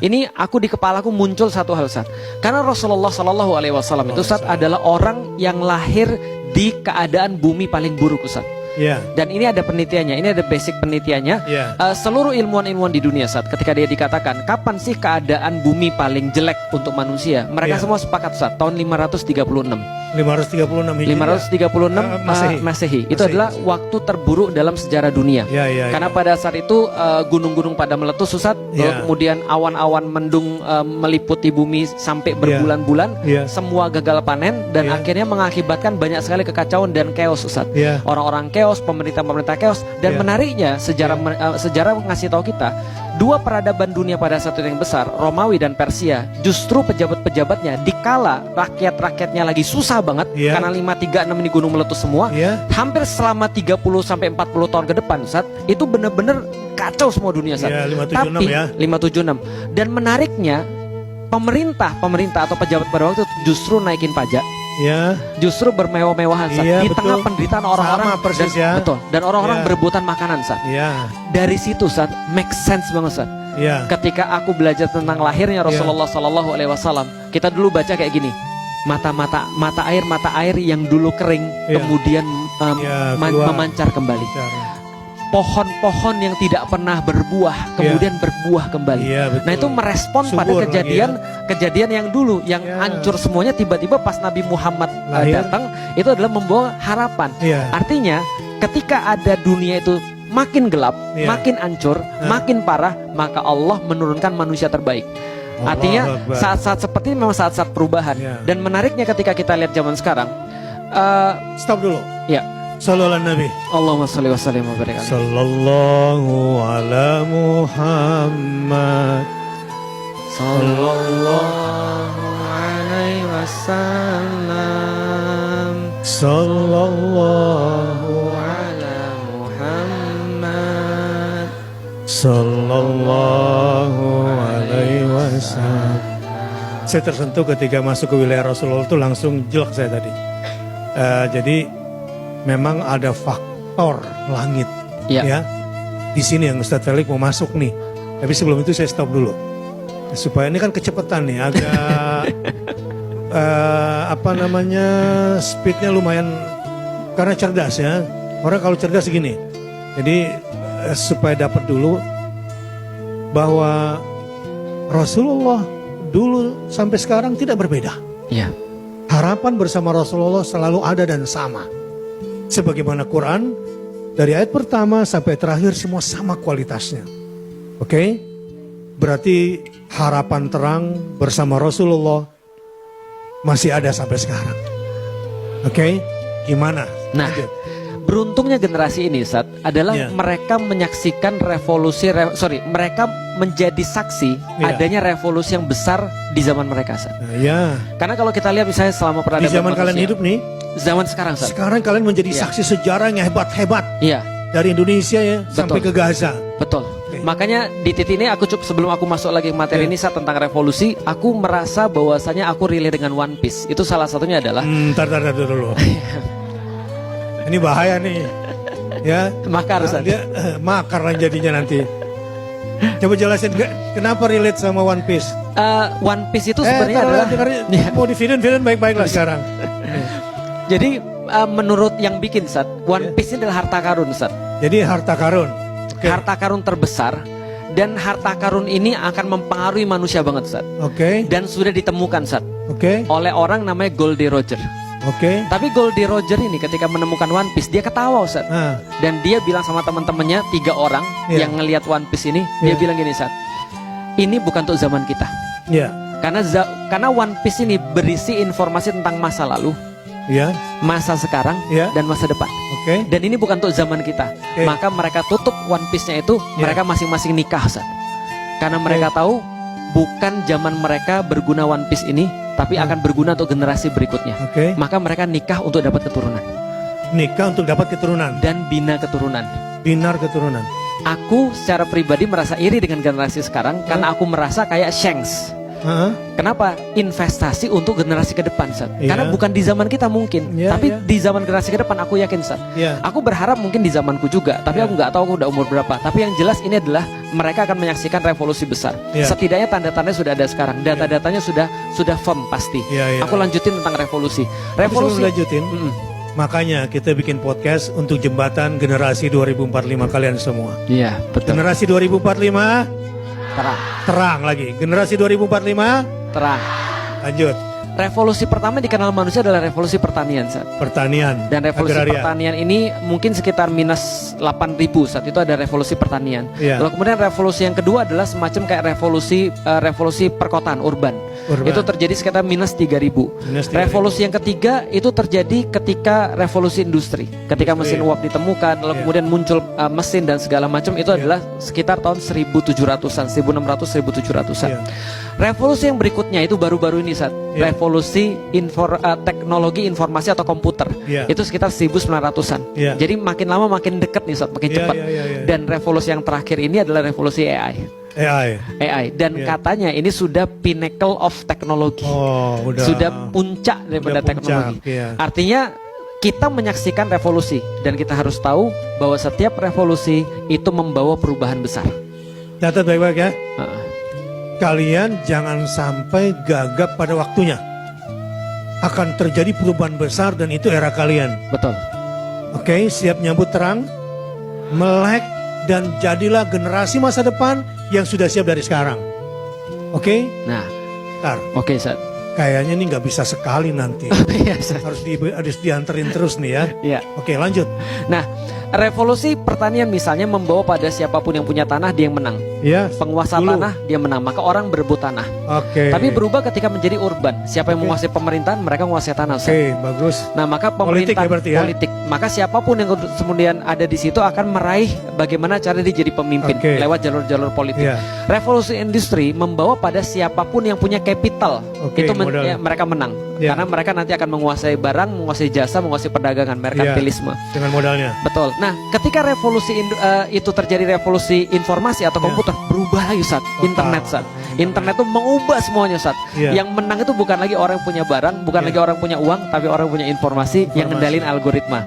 Ini aku di kepalaku muncul satu hal, Ustaz. Karena Rasulullah Shallallahu Alaihi Wasallam itu, Ustaz, adalah orang yang lahir di keadaan bumi paling buruk, Ustaz. Ya. Dan ini ada penelitiannya, ini ada basic penelitiannya. Ya. Seluruh ilmuwan-ilmuwan di dunia, Ustaz, ketika dia dikatakan kapan sih keadaan bumi paling jelek untuk manusia, mereka semua sepakat, Ustaz, tahun 536. 536 Hijriah. 536 Masehi. Itu adalah waktu terburuk dalam sejarah dunia. Karena pada saat itu gunung-gunung pada meletus, Ustaz, kemudian awan-awan mendung meliputi bumi sampai berbulan-bulan, semua gagal panen dan akhirnya mengakibatkan banyak sekali kekacauan dan chaos, Ustaz. Orang-orang chaos, pemerintah chaos. Dan menariknya sejarah ngasih tahu kita, dua peradaban dunia pada saat itu yang besar, Romawi dan Persia, justru pejabat-pejabatnya dikala rakyat-rakyatnya lagi susah banget karena 536 ini gunung meletus semua, hampir selama 30 sampai 40 tahun ke depan, Ustaz, itu benar-benar kacau semua dunia, Ustaz. 576 Tapi 576. Dan menariknya pemerintah atau pejabat pada waktu itu justru naikin pajak. Justru bermewah-mewahan, Ustaz, di tengah penderitaan orang-orang dan orang-orang berebutan makanan, Ustaz. Dari situ, Ustaz, make sense banget, Ustaz. Ketika aku belajar tentang lahirnya Rasulullah Sallallahu Alaihi Wasallam, kita dulu baca kayak gini, mata air yang dulu kering kemudian memancar kembali. Pohon-pohon yang tidak pernah berbuah kemudian berbuah kembali. Nah, itu merespon pada kejadian yang dulu yang hancur semuanya, tiba-tiba pas Nabi Muhammad datang, itu adalah membawa harapan. Artinya ketika ada dunia itu makin gelap, makin hancur, makin parah, maka Allah menurunkan manusia terbaik. Artinya saat-saat seperti ini memang saat-saat perubahan. Dan menariknya ketika kita lihat zaman sekarang, stop dulu. Sallallahu Nabi. Allahumma sholli wa sallim wa barik alaihi. Sallallahu ala Muhammad. Sallallahu alaihi wasallam. Sallallahu ala Muhammad. Sallallahu alaihi wasallam. Saya tersentuh ketika masuk ke wilayah Rasulullah itu langsung jelek saya tadi. Jadi memang ada faktor langit, ya. Di sini yang Ustadz Felix mau masuk nih. Tapi sebelum itu saya stop dulu, supaya ini kan kecepatan nih, agak speednya lumayan karena cerdas ya. Orang kalau cerdas gini. Jadi supaya dapat dulu bahwa Rasulullah dulu sampai sekarang tidak berbeda. Harapan bersama Rasulullah selalu ada dan sama. Sebagaimana Quran, dari ayat pertama sampai terakhir semua sama kualitasnya. Oke? Berarti harapan terang bersama Rasulullah masih ada sampai sekarang. Oke? Gimana? Nah, beruntungnya generasi ini, Ustaz, adalah mereka menyaksikan mereka menjadi saksi adanya revolusi yang besar di zaman mereka, Ustaz. Karena kalau kita lihat misalnya selama peradaban di zaman kalian hidup nih, zaman sekarang, Ustaz. Sekarang kalian menjadi saksi sejarah yang hebat-hebat. Dari Indonesia sampai ke Gaza. Betul. Makanya di titik ini sebelum aku masuk lagi ke materi ini, Ustaz, tentang revolusi, aku merasa bahwasanya aku relate dengan One Piece. Itu salah satunya adalah Tar dulu. Ini bahaya nih. Makar, Ustaz. Dia makar jadinya nanti. Coba jelasin kenapa relate sama One Piece. One Piece itu sebenarnya adalah mau di film baik-baik lah sekarang. Jadi menurut yang bikin, Ustaz, One Piece ini adalah harta karun, Ustaz. Jadi harta karun. Harta karun terbesar, dan harta karun ini akan mempengaruhi manusia banget, Ustaz. Dan sudah ditemukan, Ustaz, oleh orang namanya Goldie Roger. Tapi Goldie Roger ini ketika menemukan One Piece, dia ketawa, Ustaz. Dan dia bilang sama teman-temannya, 3 orang yang ngelihat One Piece ini, dia bilang gini, Ustaz, ini bukan untuk zaman kita. Karena One Piece ini berisi informasi tentang masa lalu, masa sekarang, dan masa depan. Dan ini bukan untuk zaman kita. Maka mereka tutup One Piece-nya itu, mereka masing-masing nikah, Ustaz. Karena mereka tahu bukan zaman mereka berguna One Piece ini, tapi akan berguna untuk generasi berikutnya. Maka mereka nikah untuk dapat keturunan. Nikah untuk dapat keturunan. Dan bina keturunan. Binar keturunan. Aku secara pribadi merasa iri dengan generasi sekarang, karena aku merasa kayak Shanks. Kenapa? Investasi untuk generasi ke depan, Sat. Karena bukan di zaman kita mungkin, tapi di zaman generasi ke depan aku yakin, Sat. Aku berharap mungkin di zamanku juga, tapi aku nggak tahu aku udah umur berapa. Tapi yang jelas ini adalah mereka akan menyaksikan revolusi besar. Setidaknya tanda-tandanya sudah ada sekarang, data-datanya sudah firm pasti. Aku lanjutin tentang revolusi. Revolusi lanjutin. Makanya kita bikin podcast untuk jembatan generasi 2045 kalian semua. Iya, betul. Generasi 2045 terang lagi. Generasi 2045 terang. Lanjut. Revolusi pertama dikenal manusia adalah revolusi pertanian, Sat. Pertanian. Dan revolusi pertanian ini mungkin sekitar minus 8.000 saat itu ada revolusi pertanian. Lalu kemudian revolusi yang kedua adalah semacam kayak revolusi perkotaan urban. Itu terjadi sekitar minus 3.000. Revolusi yang ketiga itu terjadi ketika revolusi industri. Ketika mesin uap ditemukan, lalu kemudian muncul mesin dan segala macam, itu adalah sekitar tahun 1700-an, 1600, 1700-an. Revolusi yang berikutnya itu baru-baru ini, Sat. Revolusi teknologi informasi atau komputer. Itu sekitar 1900-an. Jadi makin lama makin dekat nih, Sat, makin cepat. Dan revolusi yang terakhir ini adalah revolusi AI. Dan katanya ini sudah pinnacle of teknologi. Sudah puncak daripada teknologi. Artinya kita menyaksikan revolusi dan kita harus tahu bahwa setiap revolusi itu membawa perubahan besar. Catat baik-baik ya. Kalian jangan sampai gagap pada waktunya. Akan terjadi perubahan besar dan itu era kalian. Betul. Oke, siap nyambut terang, melek, dan jadilah generasi masa depan yang sudah siap dari sekarang. Oke? Nah, Oke, Sat. Kayaknya ini nggak bisa sekali nanti. Harus dianterin terus nih ya. Oke, lanjut. Nah, revolusi pertanian misalnya membawa pada siapapun yang punya tanah dia yang menang. Penguasa tanah dia menang, maka orang berebut tanah. Tapi berubah ketika menjadi urban. Siapa yang menguasai pemerintahan, mereka menguasai tanah. Bagus. Nah, maka pemerintahan politik. Maka siapapun yang kemudian ada di situ akan meraih bagaimana cara dia jadi pemimpin lewat jalur-jalur politik. Revolusi industri membawa pada siapapun yang punya capital. Itu mereka menang. Karena mereka nanti akan menguasai barang, menguasai jasa, menguasai perdagangan, merkantilisme. Dengan modalnya. Betul. Nah, ketika revolusi itu terjadi, revolusi informasi atau komputer, berubah lagi, Sat. Internet, Sat. Internet itu mengubah semuanya, Sat. Yang menang itu bukan lagi orang yang punya barang, bukan lagi orang punya uang, tapi orang yang punya informasi yang ngendalin algoritma.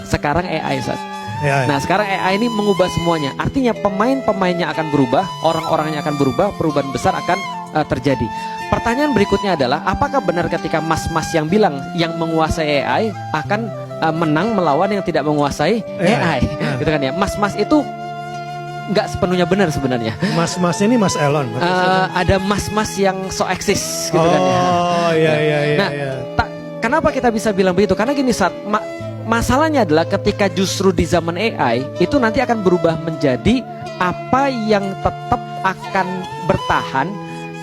Sekarang AI, Sat. Nah, sekarang AI ini mengubah semuanya. Artinya pemain-pemainnya akan berubah, orang-orangnya akan berubah, perubahan besar akan terjadi. Pertanyaan berikutnya adalah, apakah benar ketika mas-mas yang bilang yang menguasai AI akan menang melawan yang tidak menguasai AI? Gitu kan ya. Mas-mas itu nggak sepenuhnya benar sebenarnya. Mas-mas ini Mas Elon. Ada mas-mas yang so eksis gitu kan ya. Nah, kenapa kita bisa bilang begitu? Karena gini, Sat, masalahnya adalah ketika justru di zaman AI itu nanti akan berubah menjadi apa yang tetap akan bertahan,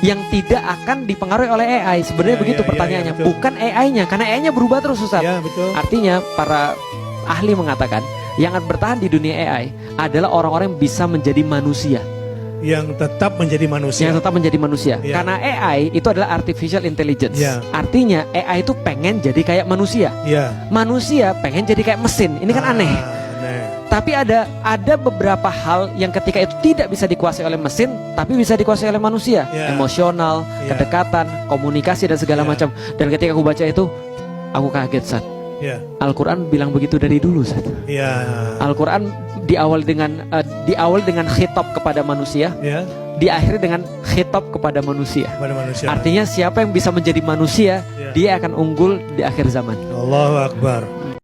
yang tidak akan dipengaruhi oleh AI. Sebenarnya begitu pertanyaannya. Bukan AI-nya, karena AI-nya berubah terus, Ustaz. Artinya para ahli mengatakan yang akan bertahan di dunia AI adalah orang-orang yang bisa menjadi manusia. Yang tetap menjadi manusia. Karena AI itu adalah artificial intelligence. Artinya AI itu pengen jadi kayak manusia. Manusia pengen jadi kayak mesin. Ini kan aneh. Tapi ada beberapa hal yang ketika itu tidak bisa dikuasai oleh mesin, tapi bisa dikuasai oleh manusia. Emosional, kedekatan, komunikasi dan segala macam. Dan ketika aku baca itu, aku kaget, Sat. Al-Quran bilang begitu dari dulu, Sat. Al-Quran diawali dengan khitab kepada manusia, diakhiri dengan khitab kepada manusia. Artinya siapa yang bisa menjadi manusia, dia akan unggul di akhir zaman. Allahu Akbar.